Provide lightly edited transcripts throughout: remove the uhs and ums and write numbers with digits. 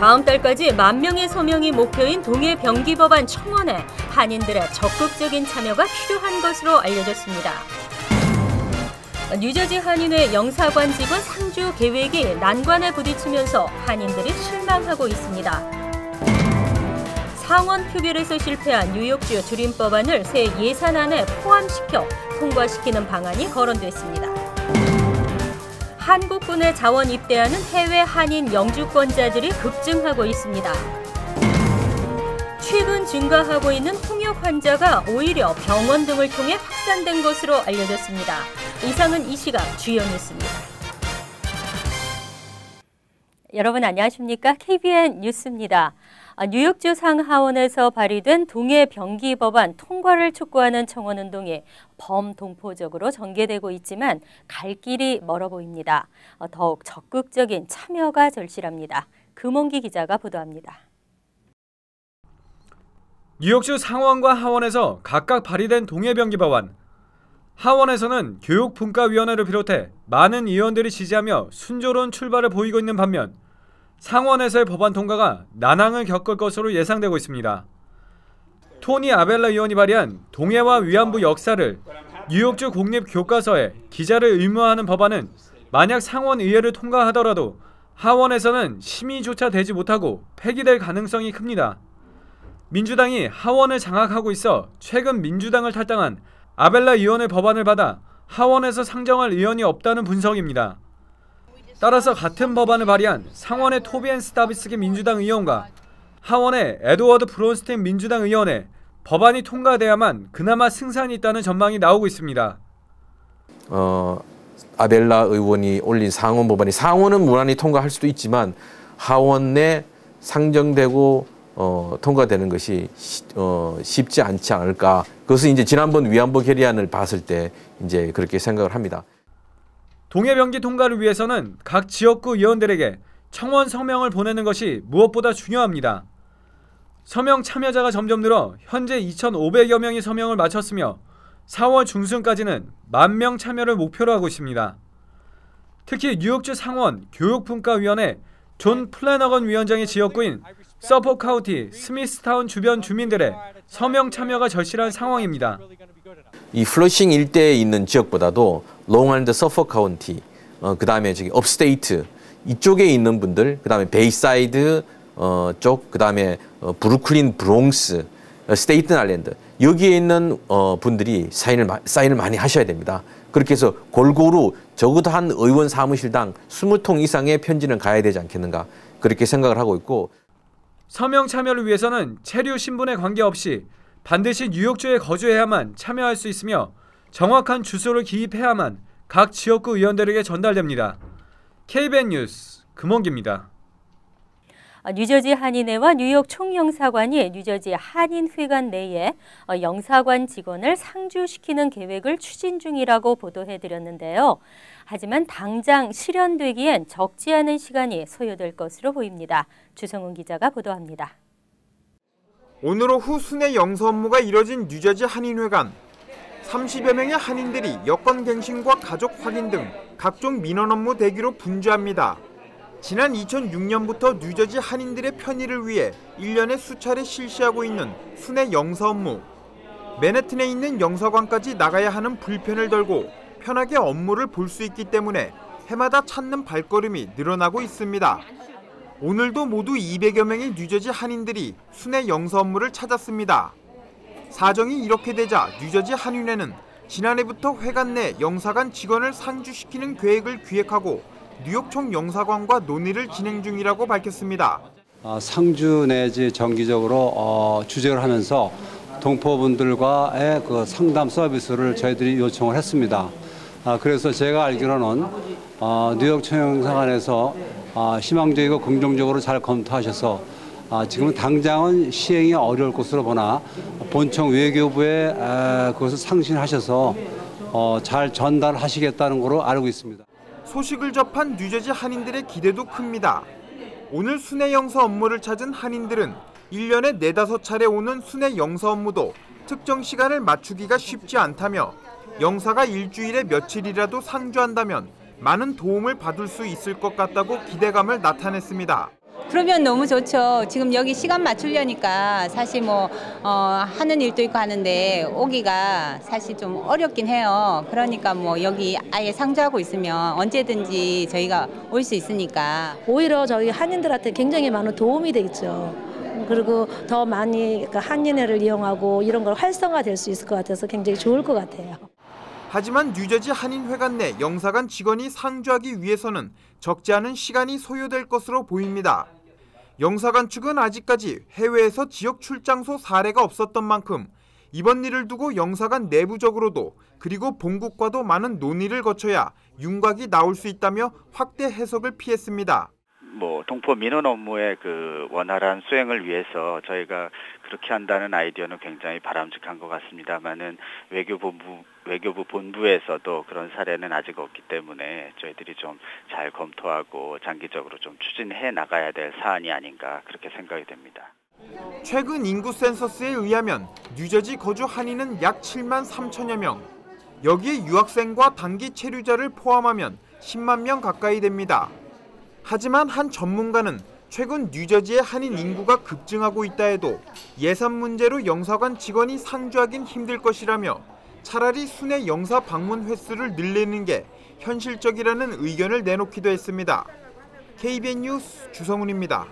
다음 달까지 10,000명의 서명이 목표인 동해병기법안 청원에 한인들의 적극적인 참여가 필요한 것으로 알려졌습니다. 뉴저지 한인회 영사관 직원 상주 계획이 난관에 부딪히면서 한인들이 실망하고 있습니다. 상원 표결에서 실패한 뉴욕주 주림법안을 새 예산안에 포함시켜 통과시키는 방안이 거론됐습니다. 한국군에 자원 입대하는 해외 한인 영주권자들이 급증하고 있습니다. 최근 증가하고 있는 홍역 환자가 오히려 병원 등을 통해 확산된 것으로 알려졌습니다. 이상은 이 시각 주요 뉴스입니다. 여러분 안녕하십니까? KBN 뉴스입니다. 뉴욕주 상하원에서 발의된 동해병기법안 통과를 촉구하는 청원운동이 범동포적으로 전개되고 있지만 갈 길이 멀어 보입니다. 더욱 적극적인 참여가 절실합니다. 금홍기 기자가 보도합니다. 뉴욕주 상원과 하원에서 각각 발의된 동해병기법안. 하원에서는 교육분과위원회를 비롯해 많은 의원들이 지지하며 순조로운 출발을 보이고 있는 반면 상원에서의 법안 통과가 난항을 겪을 것으로 예상되고 있습니다. 토니 아벨라 의원이 발의한 동해와 위안부 역사를 뉴욕주 공립교과서에 기자를 의무화하는 법안은 만약 상원 의회를 통과하더라도 하원에서는 심의조차 되지 못하고 폐기될 가능성이 큽니다. 민주당이 하원을 장악하고 있어 최근 민주당을 탈당한 아벨라 의원의 법안을 받아 하원에서 상정할 의원이 없다는 분석입니다. 따라서 같은 법안을 발의한 상원의 토비 스타비스키 민주당 의원과 하원의 에드워드 브론스테인 민주당 의원의 법안이 통과돼야만 그나마 승산이 있다는 전망이 나오고 있습니다. 아벨라 의원이 올린 상원 법안이 상원은 무난히 통과할 수도 있지만 하원에 상정되고 통과되는 것이 쉽지 않지 않을까. 그것은 이제 지난번 위안부 결의안을 봤을 때 이제 그렇게 생각을 합니다. 동해병기 통과를 위해서는 각 지역구 의원들에게 청원 서명을 보내는 것이 무엇보다 중요합니다. 서명 참여자가 점점 늘어 현재 2,500여 명이 서명을 마쳤으며 4월 중순까지는 10,000명 참여를 목표로 하고 있습니다. 특히 뉴욕주 상원 교육분과위원회 존 플래너건 위원장의 지역구인 서포크 카운티 스미스타운 주변 주민들의 서명 참여가 절실한 상황입니다. 이 플러싱 일대에 있는 지역보다도 롱아일랜드 서포크 카운티, 그다음에 저기 업스테이트 이쪽에 있는 분들, 그다음에 베이사이드 쪽, 그다음에 브루클린 브롱스, 스테이튼 아일랜드 여기에 있는 분들이 사인을 많이 하셔야 됩니다. 그렇게 해서 골고루 적어도 한 의원 사무실당 20통 이상의 편지는 가야 되지 않겠는가 그렇게 생각을 하고 있고, 서명 참여를 위해서는 체류 신분에 관계없이 반드시 뉴욕주에 거주해야만 참여할 수 있으며 정확한 주소를 기입해야만 각 지역구 의원들에게 전달됩니다. KBN 뉴스 금홍기입니다. 뉴저지 한인회와 뉴욕 총영사관이 뉴저지 한인회관 내에 영사관 직원을 상주시키는 계획을 추진 중이라고 보도해드렸는데요. 하지만 당장 실현되기엔 적지 않은 시간이 소요될 것으로 보입니다. 주성훈 기자가 보도합니다. 오늘 오후 순회 영서 업무가 이뤄진 뉴저지 한인회관. 30여 명의 한인들이 여권갱신과 가족 확인 등 각종 민원 업무 대기로 분주합니다. 지난 2006년부터 뉴저지 한인들의 편의를 위해 1년에 수차례 실시하고 있는 순회 영서 업무. 맨해튼에 있는 영사관까지 나가야 하는 불편을 덜고 편하게 업무를 볼 수 있기 때문에 해마다 찾는 발걸음이 늘어나고 있습니다. 오늘도 모두 200여 명의 뉴저지 한인들이 순회 영서 업무를 찾았습니다. 사정이 이렇게 되자 뉴저지 한인회는 지난해부터 회관 내 영사관 직원을 상주시키는 계획을 기획하고 뉴욕 총영사관과 논의를 진행 중이라고 밝혔습니다. 상주 내지 정기적으로 주재를 하면서 동포분들과의 그 상담 서비스를 저희들이 요청을 했습니다. 그래서 제가 알기로는 뉴욕 총영사관에서 희망적이고 긍정적으로 잘 검토하셔서 지금은 당장은 시행이 어려울 것으로 보나 본청 외교부에 그것을 상신하셔서 잘 전달하시겠다는 걸로 알고 있습니다. 소식을 접한 뉴저지 한인들의 기대도 큽니다. 오늘 순회 영서 업무를 찾은 한인들은 1년에 4-5차례 오는 순회 영서 업무도 특정 시간을 맞추기가 쉽지 않다며 영사가 일주일에 며칠이라도 상주한다면 많은 도움을 받을 수 있을 것 같다고 기대감을 나타냈습니다. 그러면 너무 좋죠. 지금 여기 시간 맞추려니까 사실 뭐 하는 일도 있고 하는데 오기가 사실 좀 어렵긴 해요. 그러니까 뭐 여기 아예 상주하고 있으면 언제든지 저희가 올 수 있으니까. 오히려 저희 한인들한테 굉장히 많은 도움이 되겠죠. 그리고 더 많이 한인회를 이용하고 이런 걸 활성화될 수 있을 것 같아서 굉장히 좋을 것 같아요. 하지만 뉴저지 한인회관 내 영사관 직원이 상주하기 위해서는 적지 않은 시간이 소요될 것으로 보입니다. 영사관 측은 아직까지 해외에서 지역 출장소 사례가 없었던 만큼 이번 일을 두고 영사관 내부적으로도 그리고 본국과도 많은 논의를 거쳐야 윤곽이 나올 수 있다며 확대 해석을 피했습니다. 동포 민원 업무의 그 원활한 수행을 위해서 저희가 그렇게 한다는 아이디어는 굉장히 바람직한 것 같습니다만은 외교부 본부에서도 그런 사례는 아직 없기 때문에 저희들이 좀 잘 검토하고 장기적으로 좀 추진해 나가야 될 사안이 아닌가 그렇게 생각이 됩니다. 최근 인구 센서스에 의하면 뉴저지 거주 한인은 약 7만 3천여 명. 여기에 유학생과 단기 체류자를 포함하면 10만 명 가까이 됩니다. 하지만 한 전문가는 최근 뉴저지의 한인 인구가 급증하고 있다 해도 예산 문제로 영사관 직원이 상주하긴 힘들 것이라며 차라리 순회 영사 방문 횟수를 늘리는 게 현실적이라는 의견을 내놓기도 했습니다. KBN 뉴스 주성훈입니다.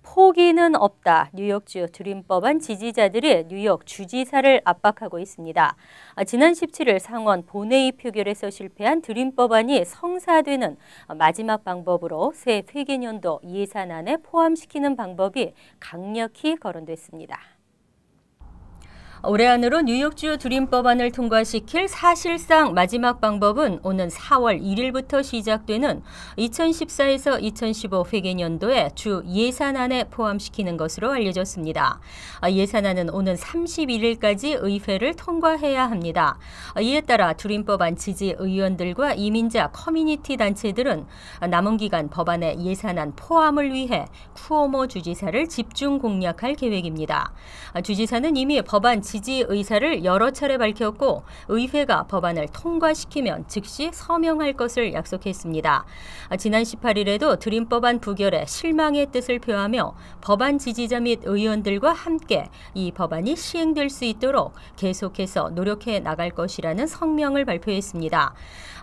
포기는 없다. 뉴욕주 드림법안 지지자들이 뉴욕 주지사를 압박하고 있습니다. 지난 17일 상원 본회의 표결에서 실패한 드림법안이 성사되는 마지막 방법으로 새 회계년도 예산안에 포함시키는 방법이 강력히 거론됐습니다. 올해 안으로 뉴욕주 드림법안을 통과시킬 사실상 마지막 방법은 오는 4월 1일부터 시작되는 2014에서 2015 회계년도에 주 예산안에 포함시키는 것으로 알려졌습니다. 예산안은 오는 31일까지 의회를 통과해야 합니다. 이에 따라 드림법안 지지 의원들과 이민자 커뮤니티 단체들은 남은 기간 법안의 예산안 포함을 위해 쿠오모 주지사를 집중 공략할 계획입니다. 주지사는 이미 법안 지지 의사를 여러 차례 밝혔고 의회가 법안을 통과시키면 즉시 서명할 것을 약속했습니다. 지난 18일에도 드림법안 부결에 실망의 뜻을 표하며 법안 지지자 및 의원들과 함께 이 법안이 시행될 수 있도록 계속해서 노력해 나갈 것이라는 성명을 발표했습니다.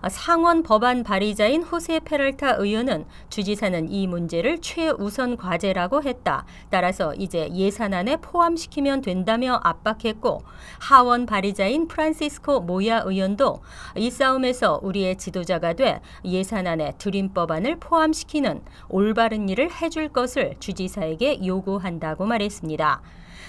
상원 법안 발의자인 호세 페랄타 의원은 주지사는 이 문제를 최우선 과제라고 했다. 따라서 이제 예산안에 포함시키면 된다며 압박했고 하원 발의자인 프란시스코 모야 의원도 이 싸움에서 우리의 지도자가 돼 예산안에 드림법안을 포함시키는 올바른 일을 해줄 것을 주지사에게 요구한다고 말했습니다.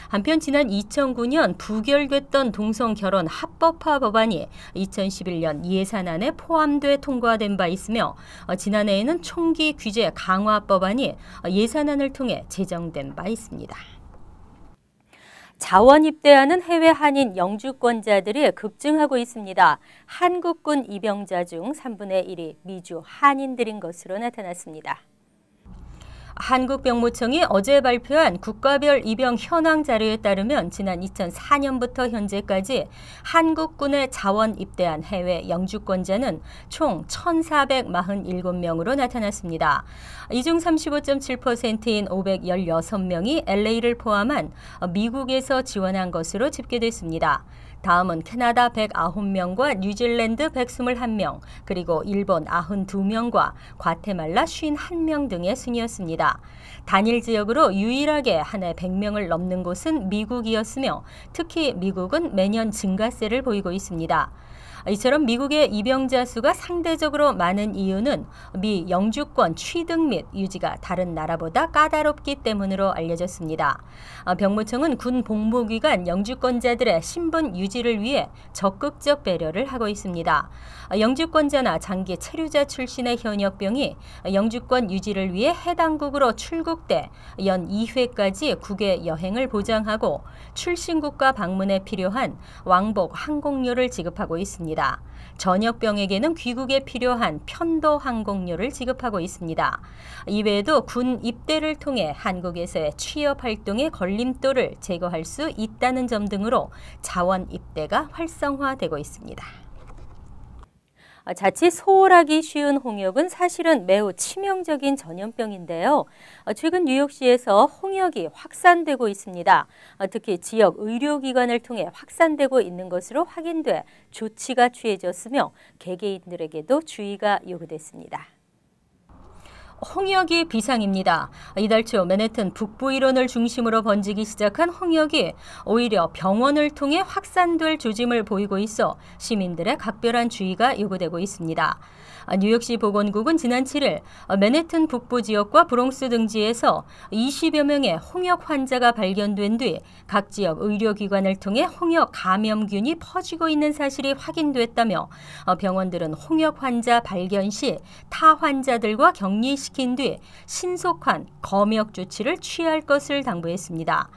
한편 지난 2009년 부결됐던 동성결혼 합법화 법안이 2011년 예산안에 포함돼 통과된 바 있으며 지난해에는 총기 규제 강화 법안이 예산안을 통해 제정된 바 있습니다. 자원 입대하는 해외 한인 영주권자들이 급증하고 있습니다. 한국군 입영자 중 3분의 1이 미주 한인들인 것으로 나타났습니다. 한국병무청이 어제 발표한 국가별 입영 현황 자료에 따르면 지난 2004년부터 현재까지 한국군에 자원 입대한 해외 영주권자는 총 1,447명으로 나타났습니다. 이 중 35.7%인 516명이 LA를 포함한 미국에서 지원한 것으로 집계됐습니다. 다음은 캐나다 109명과 뉴질랜드 121명, 그리고 일본 92명과 과테말라 51명 등의 순이었습니다. 단일 지역으로 유일하게 한 해 100명을 넘는 곳은 미국이었으며 특히 미국은 매년 증가세를 보이고 있습니다. 이처럼 미국의 입영자 수가 상대적으로 많은 이유는 미 영주권 취득 및 유지가 다른 나라보다 까다롭기 때문으로 알려졌습니다. 병무청은 군 복무기간 영주권자들의 신분 유지를 위해 적극적 배려를 하고 있습니다. 영주권자나 장기 체류자 출신의 현역병이 영주권 유지를 위해 해당국으로 출국돼 연 2회까지 국외 여행을 보장하고 출신국가 방문에 필요한 왕복 항공료를 지급하고 있습니다. 전역병에게는 귀국에 필요한 편도 항공료를 지급하고 있습니다. 이외에도 군 입대를 통해 한국에서의 취업 활동의 걸림돌을 제거할 수 있다는 점 등으로 자원 입대가 활성화되고 있습니다. 자칫 소홀하기 쉬운 홍역은 사실은 매우 치명적인 전염병인데요. 최근 뉴욕시에서 홍역이 확산되고 있습니다. 특히 지역 의료기관을 통해 확산되고 있는 것으로 확인돼 조치가 취해졌으며 개개인들에게도 주의가 요구됐습니다. 홍역이 비상입니다. 이달 초 맨해튼 북부 일원을 중심으로 번지기 시작한 홍역이 오히려 병원을 통해 확산될 조짐을 보이고 있어 시민들의 각별한 주의가 요구되고 있습니다. 뉴욕시 보건국은 지난 7일 맨해튼 북부 지역과 브롱스 등지에서 20여 명의 홍역 환자가 발견된 뒤 각 지역 의료기관을 통해 홍역 감염균이 퍼지고 있는 사실이 확인됐다며 병원들은 홍역 환자 발견 시 타 환자들과 격리시킨 뒤 신속한 검역 조치를 취할 것을 당부했습니다.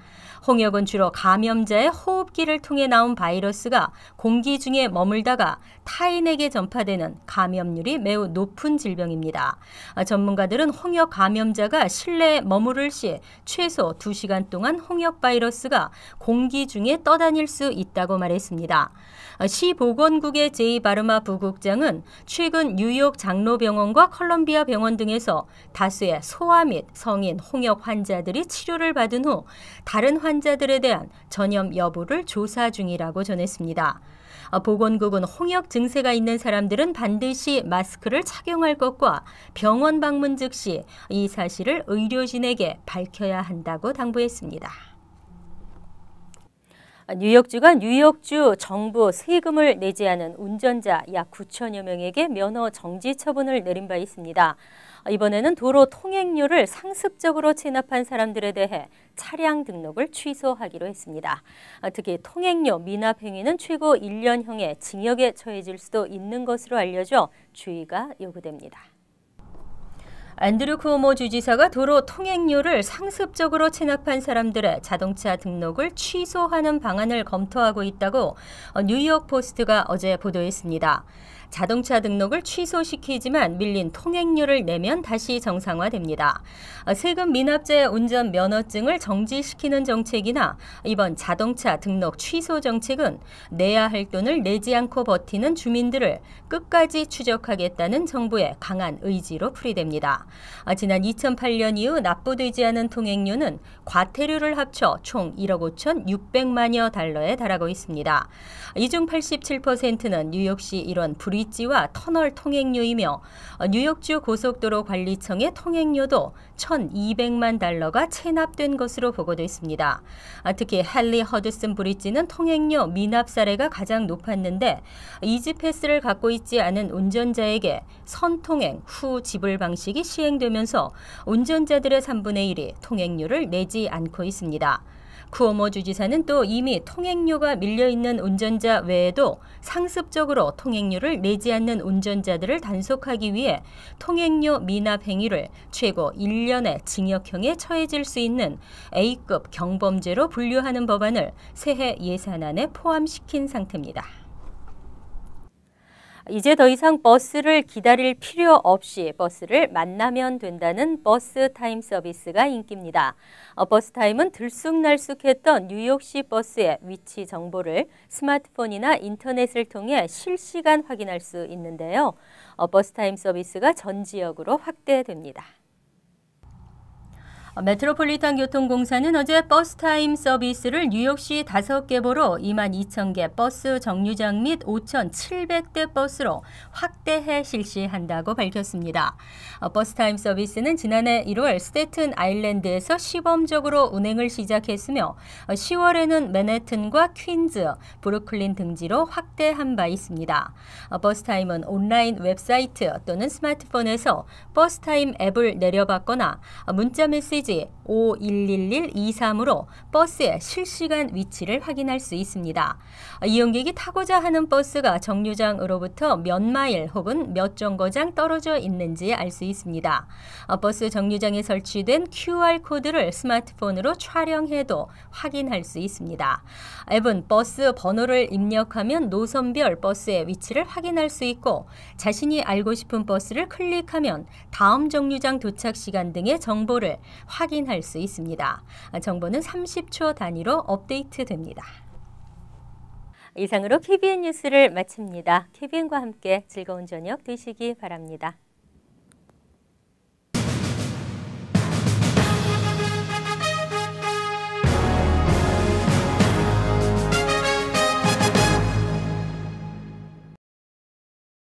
홍역은 주로 감염자의 호흡기를 통해 나온 바이러스가 공기 중에 머물다가 타인에게 전파되는 감염률이 매우 높은 질병입니다. 전문가들은 홍역 감염자가 실내에 머무를 시 최소 2시간 동안 홍역 바이러스가 공기 중에 떠다닐 수 있다고 말했습니다. 시 보건국의 제이 바르마 부국장은 최근 뉴욕 장로병원과 컬럼비아 병원 등에서 다수의 소아 및 성인 홍역 환자들이 치료를 받은 후 다른 환자들에 대한 전염 여부를 조사 중이라고 전했습니다. 보건국은 홍역 증세가 있는 사람들은 반드시 마스크를 착용할 것과 병원 방문 즉시 이 사실을 의료진에게 밝혀야 한다고 당부했습니다. 뉴욕주가 뉴욕주 정부 세금을 내지 않은 운전자 약 9천여 명에게 면허 정지 처분을 내린 바 있습니다. 이번에는 도로 통행료를 상습적으로 체납한 사람들에 대해 차량 등록을 취소하기로 했습니다. 특히 통행료 미납 행위는 최고 1년형의 징역에 처해질 수도 있는 것으로 알려져 주의가 요구됩니다. 앤드류 쿠오모 주지사가 도로 통행료를 상습적으로 체납한 사람들의 자동차 등록을 취소하는 방안을 검토하고 있다고 뉴욕 포스트가 어제 보도했습니다. 자동차 등록을 취소시키지만 밀린 통행료를 내면 다시 정상화됩니다. 세금 미납자의 운전 면허증을 정지시키는 정책이나 이번 자동차 등록 취소 정책은 내야 할 돈을 내지 않고 버티는 주민들을 끝까지 추적하겠다는 정부의 강한 의지로 풀이됩니다. 지난 2008년 이후 납부되지 않은 통행료는 과태료를 합쳐 총 1억 5,600만여 달러에 달하고 있습니다. 이 중 87%는 뉴욕시 일원 브릿지와 터널 통행료이며 뉴욕주 고속도로 관리청의 통행료도 1,200만 달러가 체납된 것으로 보고됐습니다. 특히 헨리 허드슨 브릿지는 통행료 미납 사례가 가장 높았는데 이지 패스를 갖고 있지 않은 운전자에게 선통행 후 지불 방식이 시행되면서 운전자들의 3분의 1이 통행료를 내지 않고 있습니다. 쿠오모 주지사는 또 이미 통행료가 밀려있는 운전자 외에도 상습적으로 통행료를 내지 않는 운전자들을 단속하기 위해 통행료 미납 행위를 최고 1년의 징역형에 처해질 수 있는 A급 경범죄로 분류하는 법안을 새해 예산안에 포함시킨 상태입니다. 이제 더 이상 버스를 기다릴 필요 없이 버스를 만나면 된다는 버스 타임 서비스가 인기입니다. 버스 타임은 들쑥날쑥했던 뉴욕시 버스의 위치 정보를 스마트폰이나 인터넷을 통해 실시간 확인할 수 있는데요. 버스 타임 서비스가 전 지역으로 확대됩니다. 메트로폴리탄 교통공사는 어제 버스타임 서비스를 뉴욕시 5개보로 22,000개 버스 정류장 및 5,700대 버스로 확대해 실시한다고 밝혔습니다. 버스타임 서비스는 지난해 1월 스태튼 아일랜드에서 시범적으로 운행을 시작했으며 10월에는 맨해튼과 퀸즈, 브루클린 등지로 확대한 바 있습니다. 버스타임은 온라인 웹사이트 또는 스마트폰에서 버스타임 앱을 내려받거나 문자 메시지 511123으로 버스의 실시간 위치를 확인할 수 있습니다. 이용객이 타고자 하는 버스가 정류장으로부터 몇 마일 혹은 몇 정거장 떨어져 있는지 알 수 있습니다. 버스 정류장에 설치된 QR코드를 스마트폰으로 촬영해도 확인할 수 있습니다. 앱은 버스 번호를 입력하면 노선별 버스의 위치를 확인할 수 있고 자신이 알고 싶은 버스를 클릭하면 다음 정류장 도착 시간 등의 정보를 확인할 수 있습니다. 정보는 30초 단위로 업데이트됩니다. 이상으로 KBN 뉴스를 마칩니다. KBN과 함께 즐거운 저녁 되시기 바랍니다.